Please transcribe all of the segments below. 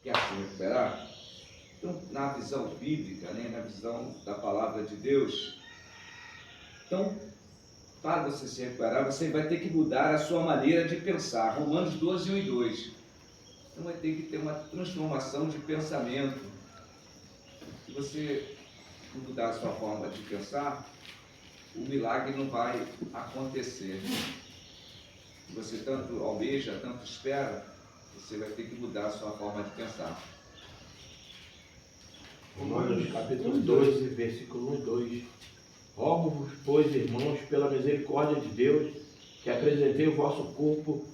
quer se recuperar? Então, na visão bíblica, né, na visão da palavra de Deus, então, para você se recuperar, você vai ter que mudar a sua maneira de pensar. Romanos 12, 1 e 2. Então, vai ter que ter uma transformação de pensamento. Se você mudar a sua forma de pensar, o milagre não vai acontecer. Se você tanto almeja, tanto espera, você vai ter que mudar a sua forma de pensar. Romanos capítulo 12, versículo 1 e 2. Rogo-vos, pois, irmãos, pela misericórdia de Deus, que apresentei o vosso corpo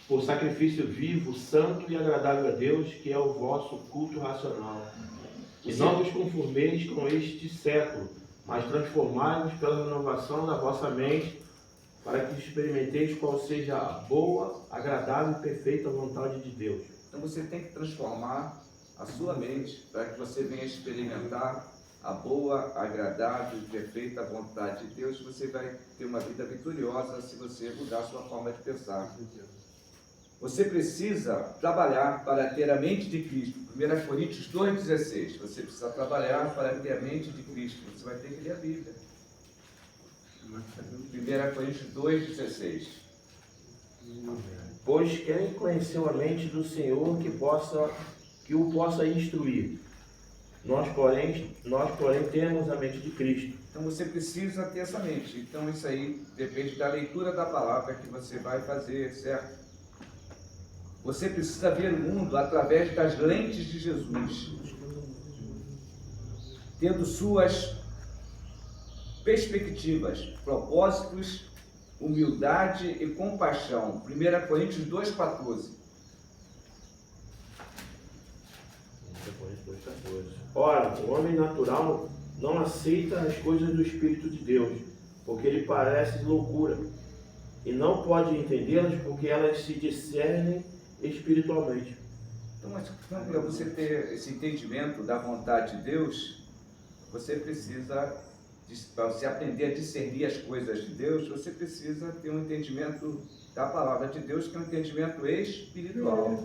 por sacrifício vivo, santo e agradável a Deus, que é o vosso culto racional. E não vos conformeis com este século, mas transformai-vos pela renovação da vossa mente, para que experimenteis qual seja a boa, agradável e perfeita vontade de Deus. Então você tem que transformar a sua mente para que você venha experimentar a boa, agradável e perfeita vontade de Deus. Você vai ter uma vida vitoriosa se você mudar a sua forma de pensar. Você precisa trabalhar para ter a mente de Cristo. 1 Coríntios 2,16. Você precisa trabalhar para ter a mente de Cristo. Você vai ter que ler a Bíblia. 1 Coríntios 2,16. Pois quem conheceu a mente do Senhor que o possa instruir? Nós, porém, temos a mente de Cristo. Então você precisa ter essa mente. Então isso aí depende da leitura da palavra que você vai fazer, certo? Você precisa ver o mundo através das lentes de Jesus, tendo suas perspectivas, propósitos, humildade e compaixão. 1 Coríntios 2,14. Ora, o homem natural não aceita as coisas do Espírito de Deus, porque lhe parece loucura, e não pode entendê-las porque elas se discernem espiritualmente. Então, para você ter esse entendimento da vontade de Deus, você precisa, para você aprender a discernir as coisas de Deus, você precisa ter um entendimento da palavra de Deus, que é um entendimento espiritual.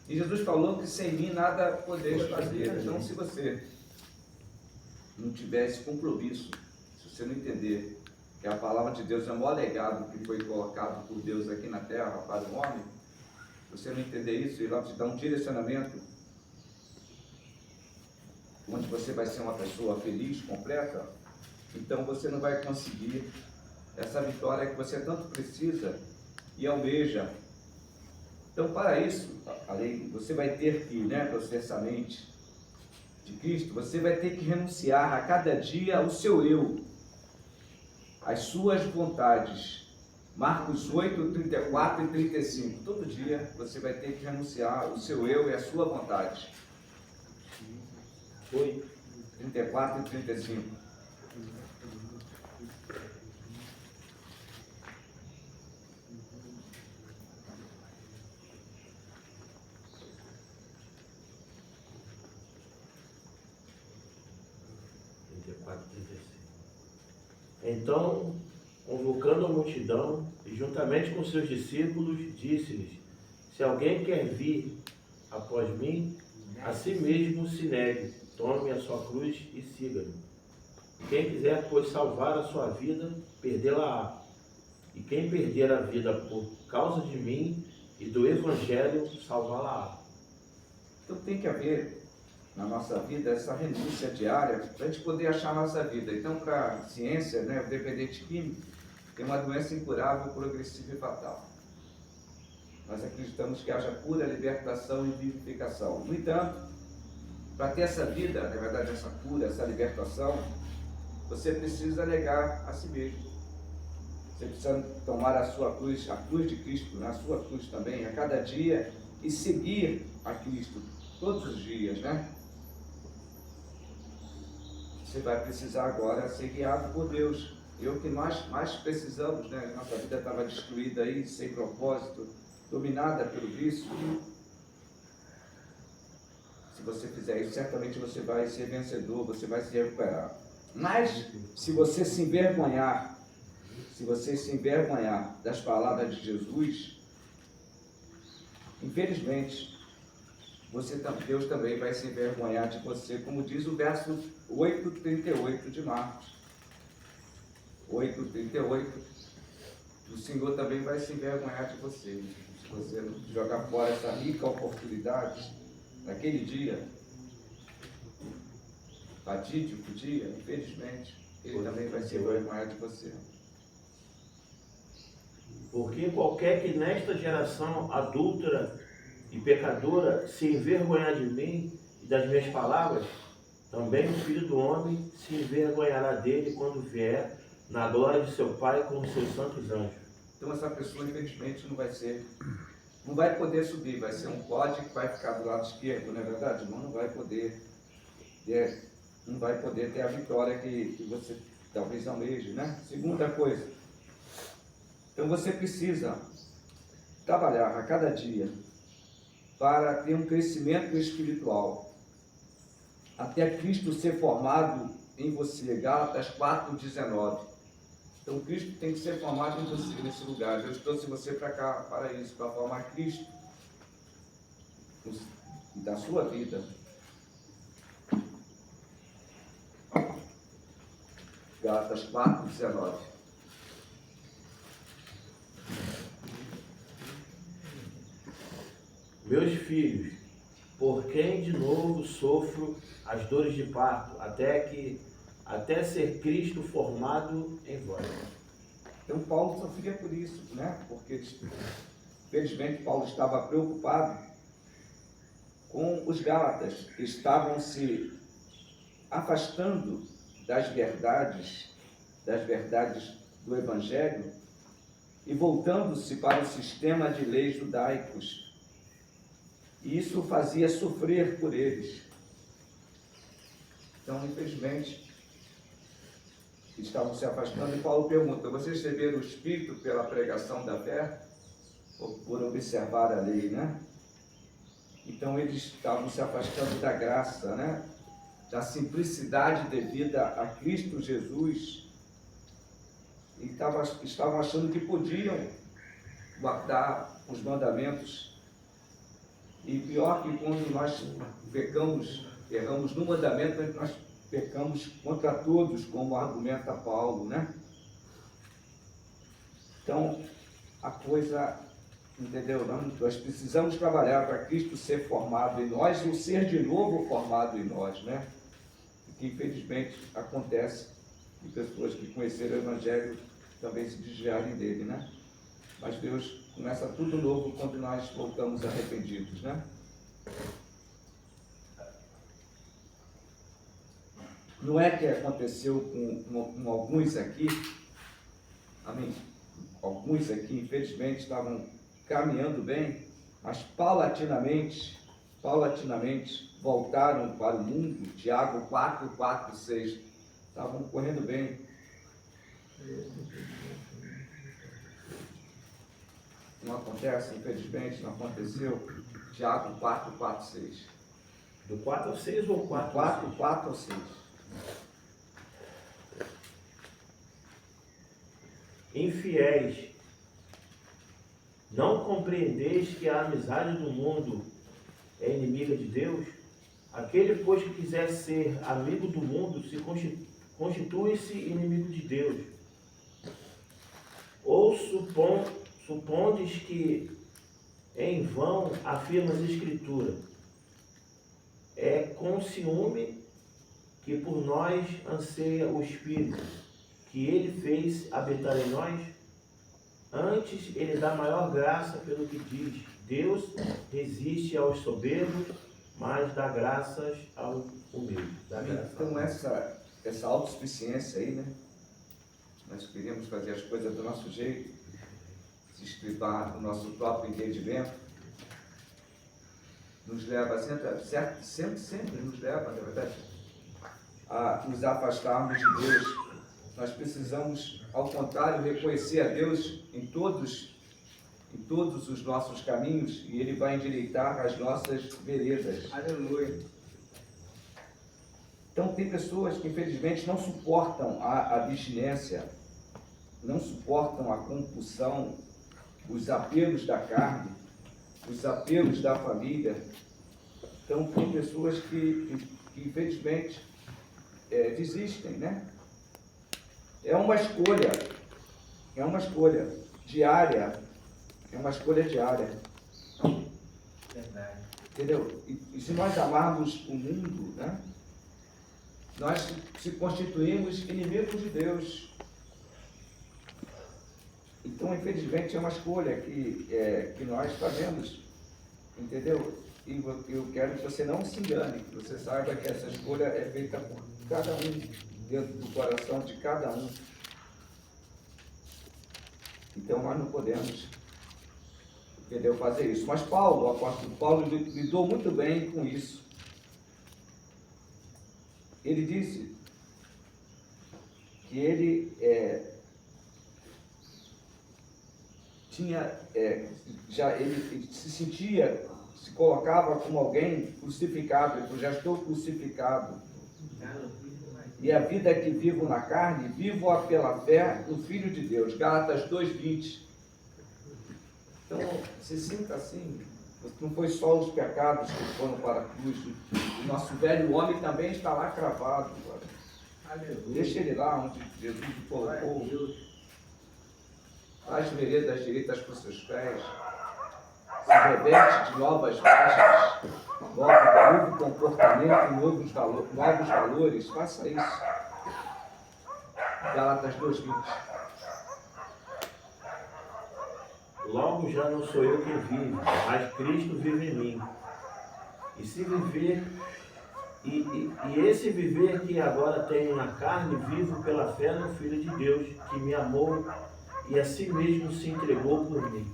E Jesus falou que sem mim nada podeis fazer. Então, se você não tiver esse compromisso, se você não entender que a palavra de Deus é o maior legado que foi colocado por Deus aqui na terra para o homem, se você não entender isso, ele vai te dar um direcionamento onde você vai ser uma pessoa feliz, completa, então você não vai conseguir essa vitória que você tanto precisa e almeja. Então, para isso, além, você vai ter que, para ter essa mente de Cristo, você vai ter que renunciar a cada dia ao seu eu, às suas vontades. Marcos 8, 34 e 35. Todo dia você vai ter que renunciar ao seu eu e à sua vontade. 34 e 35. Então, convocando a multidão, e juntamente com seus discípulos, disse-lhes: se alguém quer vir após mim, a si mesmo se negue, tome a sua cruz e siga-me. Quem quiser, pois, salvar a sua vida, perdê-la-á. E quem perder a vida por causa de mim e do Evangelho, salvá-la-á. Então tem que haver na nossa vida essa renúncia diária para a gente poder achar a nossa vida. Então, para a ciência, o dependente químico tem uma doença incurável, progressiva e fatal. Nós acreditamos que haja cura, libertação e vivificação. No entanto, para ter essa vida, na verdade essa cura, essa libertação, você precisa negar a si mesmo. Você precisa tomar a sua cruz, a cruz de Cristo, a sua cruz também, a cada dia, e seguir a Cristo todos os dias, Você vai precisar agora ser guiado por Deus. E o que nós mais precisamos, Nossa vida estava destruída aí, sem propósito, dominada pelo vício. Se você fizer isso, certamente você vai ser vencedor, você vai se recuperar. Mas, se você se envergonhar das palavras de Jesus, infelizmente, Deus também vai se envergonhar de você, como diz o verso 8:38 de Marcos. 8:38, o Senhor também vai se envergonhar de você. Se você não jogar fora essa rica oportunidade, naquele dia, fatídico dia, infelizmente, Ele também vai se envergonhar de você. Porque qualquer que nesta geração adúltera e pecadora se envergonhar de mim e das minhas palavras, também o Filho do Homem se envergonhará dele quando vier na glória de seu Pai com os seus santos anjos. Então essa pessoa, infelizmente, não vai poder subir, vai ser um pódio que vai ficar do lado esquerdo, não é verdade, irmão? Não vai poder ter a vitória que você talvez almeje, né? Segunda coisa, então você precisa trabalhar a cada dia para ter um crescimento espiritual, até Cristo ser formado em você. Gálatas 4:19. Então Cristo tem que ser formado em você nesse lugar. Deus trouxe você para cá para isso, para formar Cristo da sua vida. Gálatas 4:19. Meus filhos, por quem de novo sofro as dores de parto, até ser Cristo formado em vós. Então Paulo sofria por isso, né? Porque, infelizmente, Paulo estava preocupado com os Gálatas, que estavam se afastando das verdades do Evangelho e voltando-se para o sistema de leis judaicos. E isso fazia sofrer por eles. Então, infelizmente, estavam se afastando. E Paulo pergunta: vocês receberam o Espírito pela pregação da fé ou por observar a lei, né? Então, eles estavam se afastando da graça, né? Da simplicidade devida a Cristo Jesus. E estavam achando que podiam guardar os mandamentos. E pior que quando nós erramos no mandamento, nós pecamos contra todos, como argumenta Paulo, né? Então, a coisa, entendeu? Nós precisamos trabalhar para Cristo ser formado em nós, ou ser de novo formado em nós, né? Que infelizmente acontece de pessoas que conheceram o Evangelho também se desviarem dele, né? Mas Deus começa tudo novo quando nós voltamos arrependidos, né? Não é que aconteceu com alguns aqui, amém? Alguns aqui, infelizmente, estavam caminhando bem, mas paulatinamente voltaram para o mundo. Tiago 4:4-6, estavam correndo bem. Não acontece, infelizmente, não aconteceu. Tiago 4:4-6. Do 4 ao 6 ou 4? 4 ao 6. Infiéis, não compreendeis que a amizade do mundo é inimiga de Deus? Aquele, pois, que quiser ser amigo do mundo, se constitui-se inimigo de Deus. Ou supondes que em vão afirma as Escrituras? É com ciúme que por nós anseia o Espírito, que ele fez habitar em nós. Antes ele dá maior graça pelo que diz: Deus resiste aos soberbos, mas dá graças ao humilde. Então essa autossuficiência aí, né? Nós queremos fazer as coisas do nosso jeito, se estribar no nosso próprio entendimento, nos leva sempre nos leva, na verdade, a nos afastarmos de Deus. Nós precisamos, ao contrário, reconhecer a Deus em todos os nossos caminhos, e Ele vai endireitar as nossas veredas. Aleluia. Então, tem pessoas que, infelizmente, não suportam a abstinência, não suportam a compulsão, os apelos da carne, os apelos da família, Então, tem pessoas que infelizmente, desistem, né? É uma escolha diária, Verdade. entendeu? E se nós amarmos o mundo, né? Nós se constituímos inimigos de Deus. Então, infelizmente, é uma escolha que nós fazemos, entendeu? E eu quero que você não se engane, que você saiba que essa escolha é feita por cada um, dentro do coração de cada um. Então, nós não podemos, entendeu, fazer isso. Mas Paulo, o apóstolo Paulo, lidou muito bem com isso. Ele disse que ele ele se sentia, se colocava como alguém crucificado. Ele falou, já estou crucificado. E a vida que vivo na carne, vivo-a pela fé no Filho de Deus. Gálatas 2:20. Então, se sinta assim. Não foi só os pecados que foram para a cruz. O nosso velho homem também está lá cravado. Aleluia. Deixa ele lá onde Jesus o colocou. As veredas direitas para os seus pés. Se reveste de novas vestes, novo comportamento, novos valores. Faça isso. Gálatas 2:20. Logo já não sou eu quem vive, mas Cristo vive em mim. E se viver, e esse viver que agora tenho na carne, vivo pela fé no Filho de Deus, que me amou e a si mesmo se entregou por mim.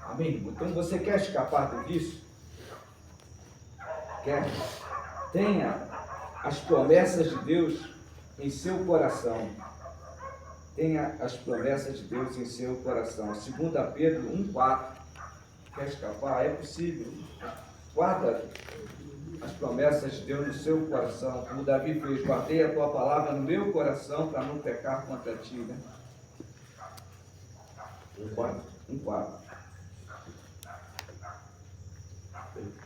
Amém? Então você quer escapar disso? Quer? Tenha as promessas de Deus em seu coração. Tenha as promessas de Deus em seu coração. 2 Pedro 1:4. Quer escapar? É possível. Guarda as promessas de Deus no seu coração. Como Davi fez, guardei a tua palavra no meu coração para não pecar contra ti, né? 1:4. 1:4.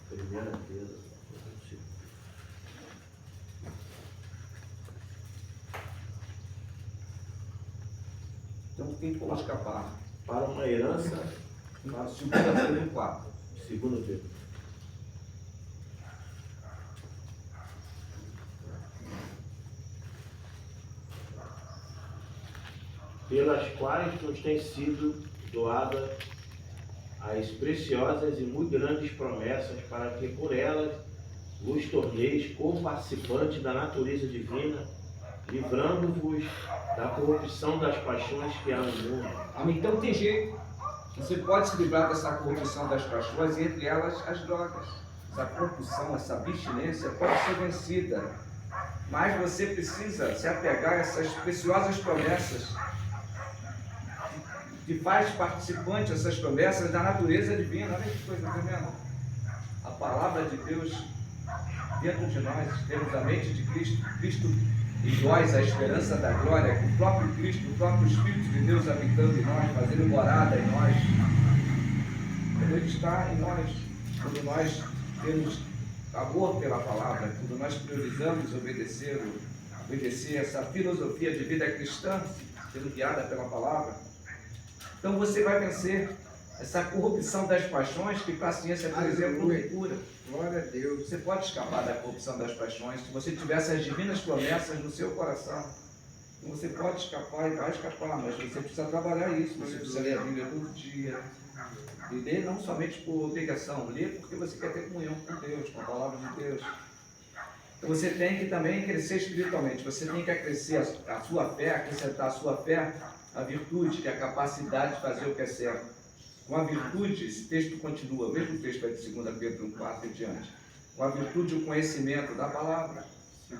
Primeira Pedro. Então tem como escapar. Para uma herança, Para 2 Pedro 1:4. segundo Pedro. Pelas quais nos tem sido doada as preciosas e muito grandes promessas, para que por elas vos torneis co-participantes da natureza divina, livrando-vos da corrupção das paixões que há no mundo. Amém? Então tem jeito. Você pode se livrar dessa corrupção das paixões, e entre elas as drogas. Essa compulsão, essa abstinência pode ser vencida. Mas você precisa se apegar a essas preciosas promessas, que faz participante essas promessas da natureza divina. Olha que coisa tremenda. A palavra de Deus dentro de nós, temos a mente de Cristo, Cristo em nós, a esperança da glória, o próprio Cristo, o próprio Espírito de Deus habitando em nós, fazendo morada em nós. Ele está em nós, quando nós temos amor pela palavra, quando nós priorizamos obedecer essa filosofia de vida cristã, sendo guiada pela palavra. Então você vai vencer essa corrupção das paixões, que para a ciência, por exemplo, não cura. Glória a Deus. Você pode escapar da corrupção das paixões se você tiver essas divinas promessas no seu coração. Então você pode escapar e vai escapar, mas você precisa trabalhar isso. Você precisa ler a Bíblia todo dia. E ler não somente por obrigação, ler porque você quer ter comunhão com Deus, com a palavra de Deus. Então você tem que também crescer espiritualmente. Você tem que crescer a sua fé, acrescentar a sua fé, a virtude, que é a capacidade de fazer o que é certo. Com a virtude, esse texto continua, o mesmo texto é de 2 Pedro 1:4 e diante. Com a virtude, o conhecimento da palavra.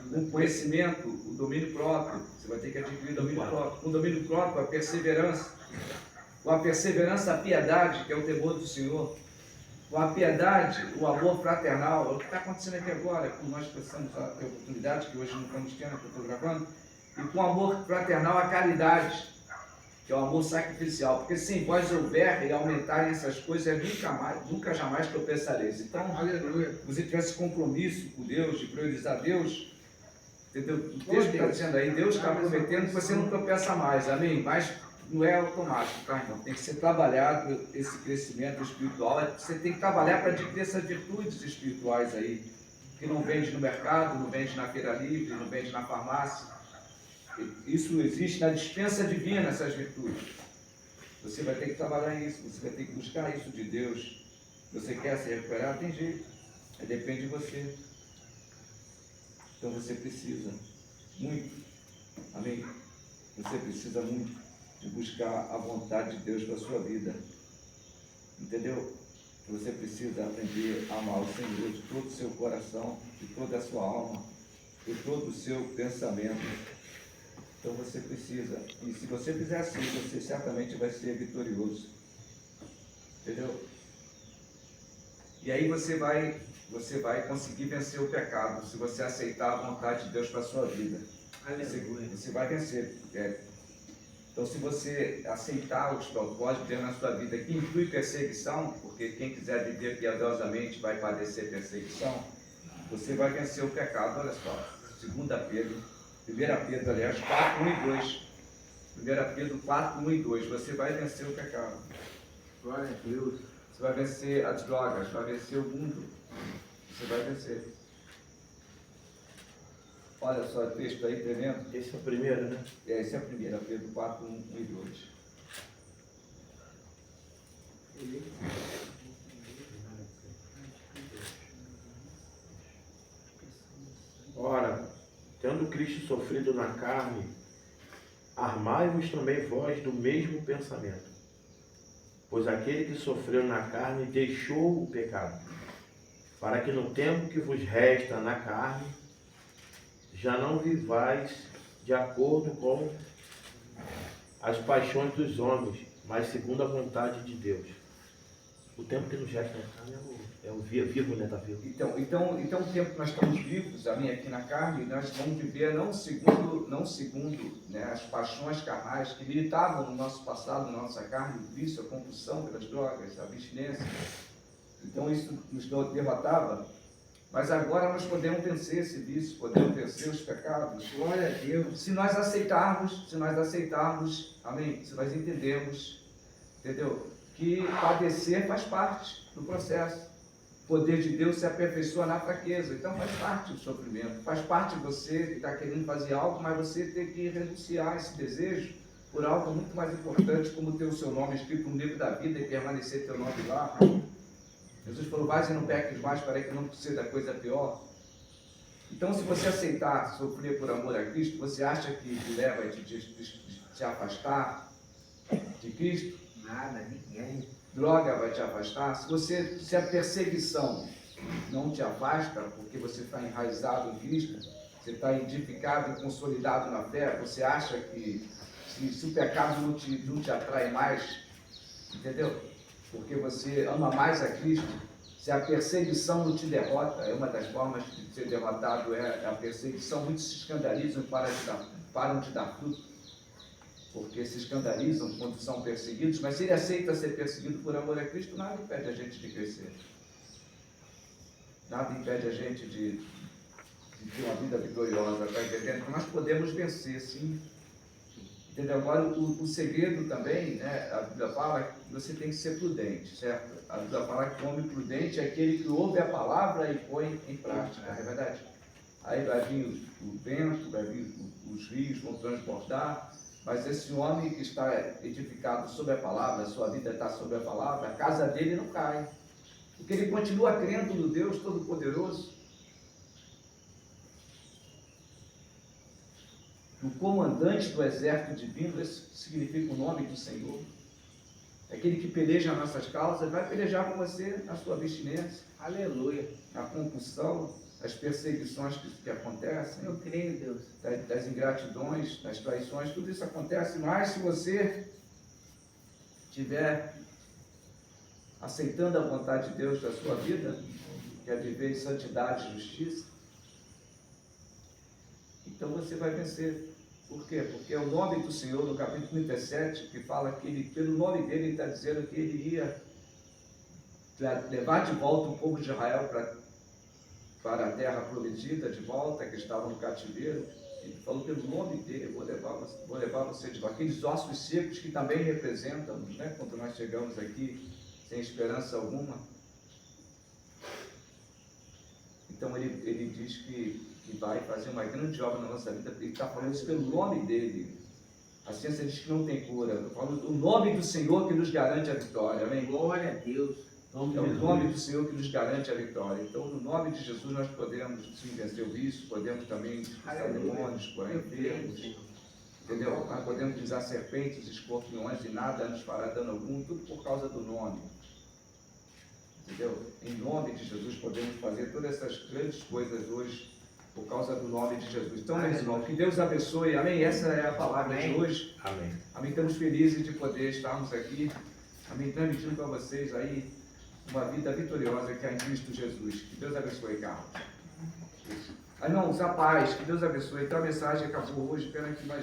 Com o conhecimento, o domínio próprio. Você vai ter que adquirir o domínio próprio. Com o domínio próprio, a perseverança. Com a perseverança, a piedade, que é o temor do Senhor. Com a piedade, o amor fraternal. É o que está acontecendo aqui agora, como nós precisamos ter a oportunidade, que hoje não estamos tendo, que eu estou gravando. E com o amor fraternal, a caridade. que é o amor sacrificial, porque se em vós houver e aumentarem essas coisas, nunca jamais tropeçareis. Então, Aleluia. se você tiver esse compromisso com Deus, de priorizar Deus, entendeu? O texto está dizendo aí, Deus está prometendo que você não tropeça mais, amém? Mas não é automático, tá, irmão? Tem que ser trabalhado esse crescimento espiritual, você tem que trabalhar para adquirir essas virtudes espirituais aí, que não vende no mercado, não vende na feira livre, não vende na farmácia. Isso existe na dispensa divina, essas virtudes. Você vai ter que trabalhar isso, você vai ter que buscar isso de Deus. Você quer se recuperar? Tem jeito. Depende de você. Então você precisa muito, amém? Você precisa muito de buscar a vontade de Deus para a sua vida. Entendeu? Você precisa aprender a amar o Senhor de todo o seu coração, de toda a sua alma, de todo o seu pensamento. Então você precisa, e se você fizer assim, você certamente vai ser vitorioso. Entendeu? E aí você vai conseguir vencer o pecado, se você aceitar a vontade de Deus para a sua vida. Você vai vencer. Então, se você aceitar os propósitos de Deus na sua vida, que inclui perseguição, porque quem quiser viver piedosamente vai padecer perseguição, você vai vencer o pecado. Olha só, 2 Pedro, 1 Pedro, aliás, 4, 1 e 2. 1 Pedro 4, 1 e 2. Você vai vencer o pecado. Glória a Deus. Você vai vencer as drogas, vai vencer o mundo. Você vai vencer. Olha só o texto aí, tremendo. Esse é o primeiro, né? Esse é o primeiro, Pedro 4, 1 e 2. Ora, tendo Cristo sofrido na carne, armai-vos também vós do mesmo pensamento. Pois aquele que sofreu na carne deixou o pecado, para que no tempo que vos resta na carne, já não vivais de acordo com as paixões dos homens, mas segundo a vontade de Deus. O tempo que nos resta na carne é o vivo, né, Davi? Então, o tempo que nós estamos vivos, aqui na carne, nós vamos viver não segundo né, as paixões carnais que militavam no nosso passado, na nossa carne, o vício, a compulsão pelas drogas, a abstinência. Então isso nos derrotava, mas agora nós podemos vencer esse vício, podemos vencer os pecados. Glória a Deus. Se nós aceitarmos, amém? Se nós entendermos, entendeu? Que padecer faz parte do processo. O poder de Deus se aperfeiçoa na fraqueza. Então faz parte do sofrimento. Faz parte de você que está querendo fazer algo, mas você tem que renunciar a esse desejo por algo muito mais importante, como ter o seu nome escrito no livro da vida e permanecer teu nome lá. Jesus falou, vai e não peques mais para que não suceda coisa pior. Então, se você aceitar sofrer por amor a Cristo, você acha que te leva a te afastar de Cristo? Nada, ninguém. Droga vai te afastar? Se a perseguição não te afasta, porque você está enraizado em Cristo, você está edificado e consolidado na fé, você acha que se o pecado não te atrai mais, entendeu? Porque você ama mais a Cristo, se a perseguição não te derrota, é uma das formas de ser derrotado, é a perseguição. Muitos se escandalizam e param de dar fruto, porque se escandalizam quando são perseguidos, mas se ele aceita ser perseguido por amor a Cristo, nada impede a gente de crescer. Nada impede a gente de ter uma vida vitoriosa, está entendendo? Nós podemos vencer, sim. Entendeu? Agora, o segredo também, né, a Bíblia fala que você tem que ser prudente, certo? A Bíblia fala que o homem prudente é aquele que ouve a palavra e põe em prática, não é verdade? Aí vai vir o vento, vai vir os rios, vão transbordar, mas esse homem que está edificado sobre a palavra, a sua vida está sobre a palavra, a casa dele não cai, porque ele continua crendo no Deus Todo-Poderoso. O comandante do exército divino, esse significa o nome do Senhor. Aquele que peleja as nossas causas, vai pelejar com você na sua abstinência. Aleluia. Na compulsão, as perseguições que acontecem. Eu creio, Deus. Das ingratidões, das traições, tudo isso acontece, mas se você estiver aceitando a vontade de Deus da sua vida, que é viver em santidade e justiça, então você vai vencer. Por quê? Porque o nome do Senhor, no capítulo 37, que fala que ele, pelo nome dele, ele está dizendo que ele ia levar de volta o povo de Israel para a terra prometida, de volta, que estavam no cativeiro. Ele falou pelo nome dele, vou levar você de volta. Aqueles ossos secos que também representam-nos, né? Quando nós chegamos aqui sem esperança alguma. Então ele diz que vai fazer uma grande obra na nossa vida. Ele está falando isso pelo nome dele. A ciência diz que não tem cura. Eu falo do nome do Senhor que nos garante a vitória. Amém? Glória a Deus. É o nome do Senhor que nos garante a vitória. Então, no nome de Jesus, nós podemos sim vencer o vício, podemos também expulsar demônios, curar enfermos, entendeu? Nós podemos pisar serpentes, escorpiões e nada nos fará dano algum, tudo por causa do nome. Entendeu? Em nome de Jesus, podemos fazer todas essas grandes coisas hoje por causa do nome de Jesus. Então, meus irmãos, que Deus abençoe. Amém? Essa é a palavra de hoje. Amém. Amém. Estamos felizes de poder estarmos aqui. Amém. Transmitindo para vocês aí uma vida vitoriosa que há em Cristo Jesus. Que Deus abençoe, Carlos. Irmãos, a paz. Que Deus abençoe. Então a mensagem acabou hoje. Pena que mais